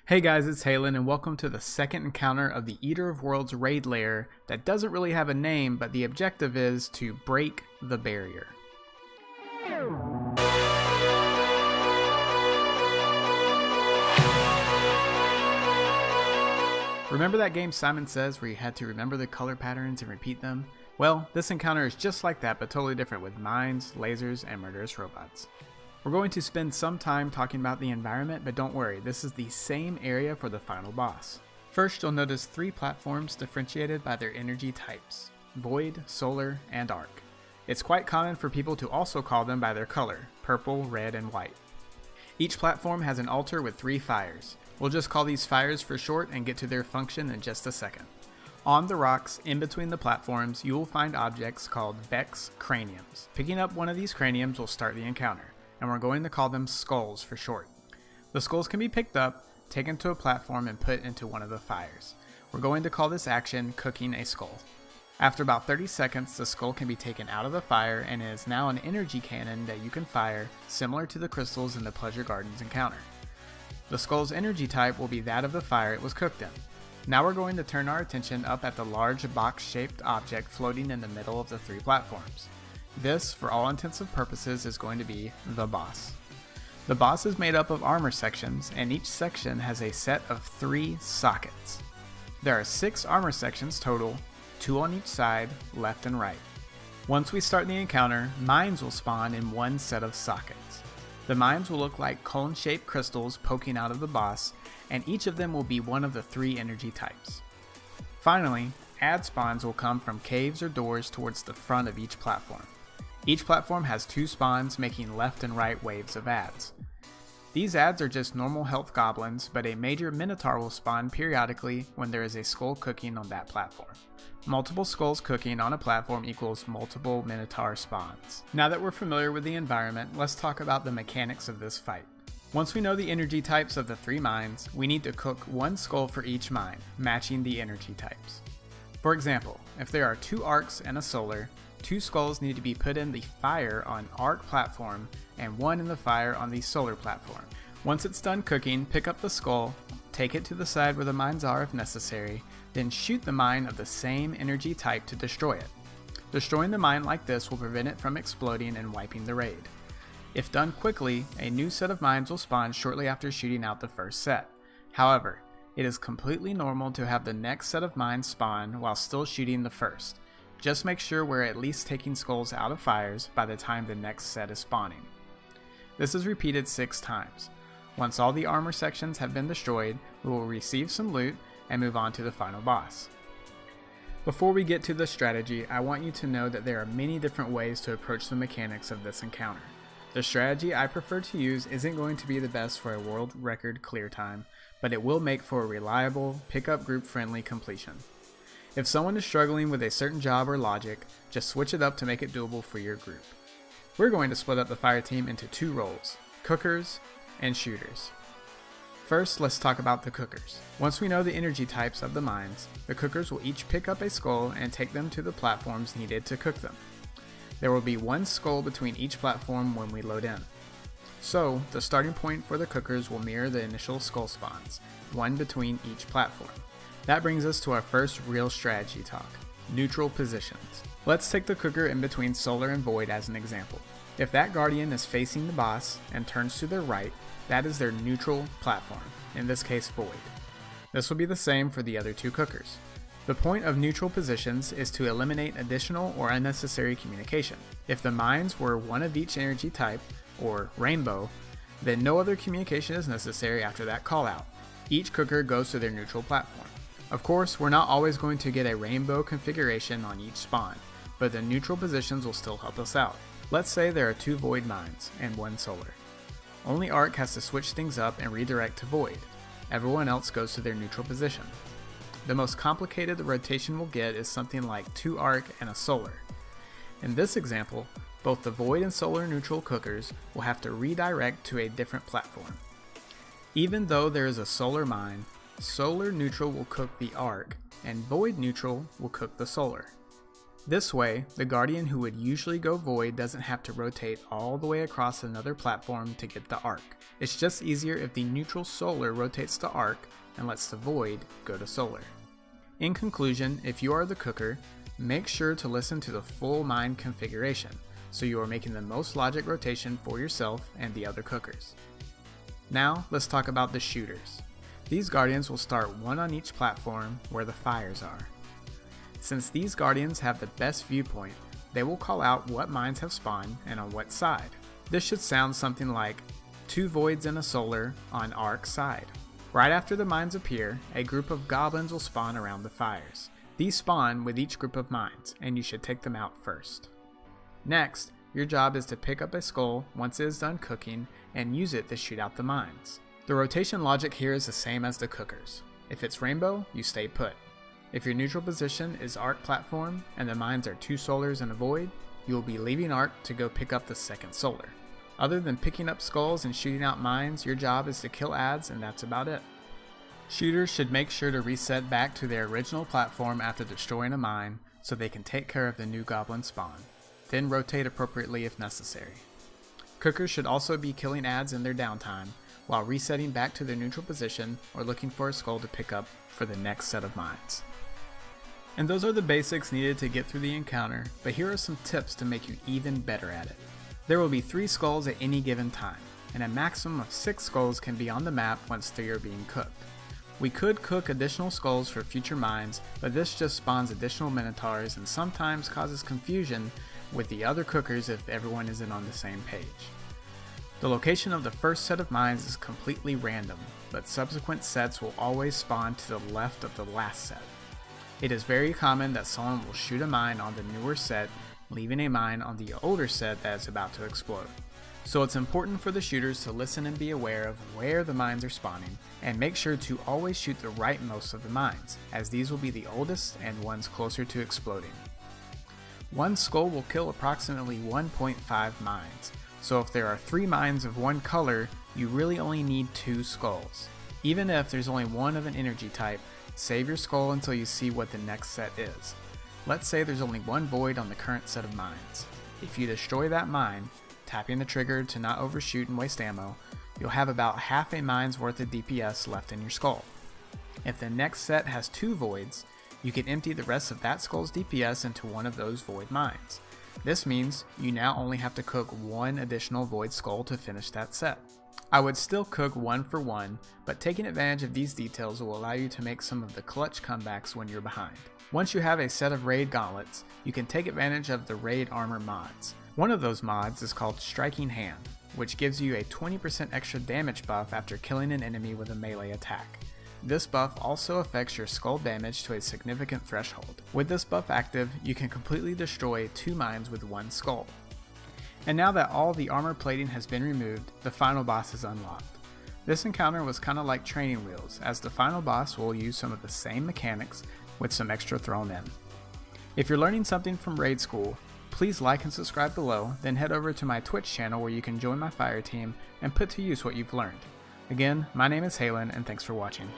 Hey guys, it's Halen and welcome to the second encounter of the Eater of Worlds raid lair that doesn't really have a name, but the objective is to break the barrier. Remember that game Simon Says where you had to remember the color patterns and repeat them? Well, this encounter is just like that but totally different with mines, lasers, and murderous robots. We're going to spend some time talking about the environment, but don't worry, this is the same area for the final boss. First, you'll notice three platforms differentiated by their energy types: Void, Solar, and Arc. It's quite common for people to also call them by their color: purple, red, and white. Each platform has an altar with three fires. We'll just call these fires for short and get to their function in just a second. On the rocks, in between the platforms, you will find objects called Vex Craniums. Picking up one of these craniums will start the encounter, and we're going to call them skulls for short. The skulls can be picked up, taken to a platform, and put into one of the fires. We're going to call this action cooking a skull. After about 30 seconds, the skull can be taken out of the fire and is now an energy cannon that you can fire, similar to the crystals in the Pleasure Gardens encounter. The skull's energy type will be that of the fire it was cooked in. Now we're going to turn our attention up at the large box-shaped object floating in the middle of the three platforms. This, for all intents and purposes, is going to be the boss. The boss is made up of armor sections, and each section has a set of 3 sockets. There are 6 armor sections total, 2 on each side, left and right. Once we start the encounter, mines will spawn in one set of sockets. The mines will look like cone-shaped crystals poking out of the boss, and each of them will be one of the 3 energy types. Finally, add spawns will come from caves or doors towards the front of each platform. Each platform has 2 spawns, making left and right waves of adds. These adds are just normal health goblins, but a major minotaur will spawn periodically when there is a skull cooking on that platform. Multiple skulls cooking on a platform equals multiple minotaur spawns. Now that we're familiar with the environment, let's talk about the mechanics of this fight. Once we know the energy types of the 3 mines, we need to cook 1 skull for each mine, matching the energy types. For example, if there are 2 arcs and a solar, 2 skulls need to be put in the fire on arc platform and 1 in the fire on the solar platform. Once it's done cooking, pick up the skull, take it to the side where the mines are if necessary, then shoot the mine of the same energy type to destroy it. Destroying the mine like this will prevent it from exploding and wiping the raid. If done quickly, a new set of mines will spawn shortly after shooting out the first set. However, it is completely normal to have the next set of mines spawn while still shooting the first. Just make sure we're at least taking skulls out of fires by the time the next set is spawning. This is repeated 6 times. Once all the armor sections have been destroyed, we will receive some loot and move on to the final boss. Before we get to the strategy, I want you to know that there are many different ways to approach the mechanics of this encounter. The strategy I prefer to use isn't going to be the best for a world record clear time, but it will make for a reliable, pick-up group-friendly completion. If someone is struggling with a certain job or logic, just switch it up to make it doable for your group. We're going to split up the fire team into 2 roles: cookers and shooters. First, let's talk about the cookers. Once we know the energy types of the mines, the cookers will each pick up a skull and take them to the platforms needed to cook them. There will be 1 skull between each platform when we load in. So, the starting point for the cookers will mirror the initial skull spawns, 1 between each platform. That brings us to our first real strategy talk: neutral positions. Let's take the cooker in between Solar and Void as an example. If that guardian is facing the boss and turns to their right, that is their neutral platform, in this case Void. This will be the same for the other 2 cookers. The point of neutral positions is to eliminate additional or unnecessary communication. If the mines were 1 of each energy type, or rainbow, then no other communication is necessary after that callout. Each cooker goes to their neutral platform. Of course, we're not always going to get a rainbow configuration on each spawn, but the neutral positions will still help us out. Let's say there are 2 Void mines and 1 Solar. Only Arc has to switch things up and redirect to Void. Everyone else goes to their neutral position. The most complicated the rotation will get is something like 2 Arc and a Solar. In this example, both the Void and Solar neutral cookers will have to redirect to a different platform. Even though there is a Solar mine, Solar neutral will cook the Arc, and Void neutral will cook the Solar. This way, the Guardian who would usually go Void doesn't have to rotate all the way across another platform to get the Arc. It's just easier if the neutral Solar rotates to Arc and lets the Void go to Solar. In conclusion, if you are the cooker, make sure to listen to the full mine configuration, so you are making the most logic rotation for yourself and the other cookers. Now, let's talk about the shooters. These Guardians will start one on each platform where the fires are. Since these Guardians have the best viewpoint, they will call out what mines have spawned and on what side. This should sound something like 2 Voids and a Solar on Arc side. Right after the mines appear, a group of goblins will spawn around the fires. These spawn with each group of mines, and you should take them out first. Next, your job is to pick up a skull once it is done cooking and use it to shoot out the mines. The rotation logic here is the same as the cookers. If it's rainbow, you stay put. If your neutral position is Arc platform and the mines are 2 Solars and a Void, you will be leaving Arc to go pick up the second Solar. Other than picking up skulls and shooting out mines, your job is to kill adds and that's about it. Shooters should make sure to reset back to their original platform after destroying a mine so they can take care of the new goblin spawn. Then rotate appropriately if necessary. Cookers should also be killing adds in their downtime while resetting back to their neutral position or looking for a skull to pick up for the next set of mines. And those are the basics needed to get through the encounter, but here are some tips to make you even better at it. There will be 3 skulls at any given time, and a maximum of 6 skulls can be on the map once 3 are being cooked. We could cook additional skulls for future mines, but this just spawns additional Minotaurs and sometimes causes confusion with the other cookers if everyone isn't on the same page. The location of the first set of mines is completely random, but subsequent sets will always spawn to the left of the last set. It is very common that someone will shoot a mine on the newer set, leaving a mine on the older set that is about to explode. So it's important for the shooters to listen and be aware of where the mines are spawning, and make sure to always shoot the rightmost of the mines, as these will be the oldest and ones closer to exploding. One skull will kill approximately 1.5 mines, so if there are 3 mines of one color, you really only need 2 skulls. Even if there's only one of an energy type, save your skull until you see what the next set is. Let's say there's only 1 Void on the current set of mines. If you destroy that mine, tapping the trigger to not overshoot and waste ammo, you'll have about half a mine's worth of DPS left in your skull. If the next set has 2 Voids, you can empty the rest of that skull's DPS into one of those Void mines. This means you now only have to cook 1 additional Void skull to finish that set. I would still cook 1 for 1, but taking advantage of these details will allow you to make some of the clutch comebacks when you're behind. Once you have a set of raid gauntlets, you can take advantage of the raid armor mods. One of those mods is called Striking Hand, which gives you a 20% extra damage buff after killing an enemy with a melee attack. This buff also affects your skull damage to a significant threshold. With this buff active, you can completely destroy 2 mines with 1 skull. And now that all the armor plating has been removed, the final boss is unlocked. This encounter was kinda like training wheels, as the final boss will use some of the same mechanics with some extra thrown in. If you're learning something from Raid School, please like and subscribe below, then head over to my Twitch channel where you can join my fire team and put to use what you've learned. Again, my name is Halen and thanks for watching.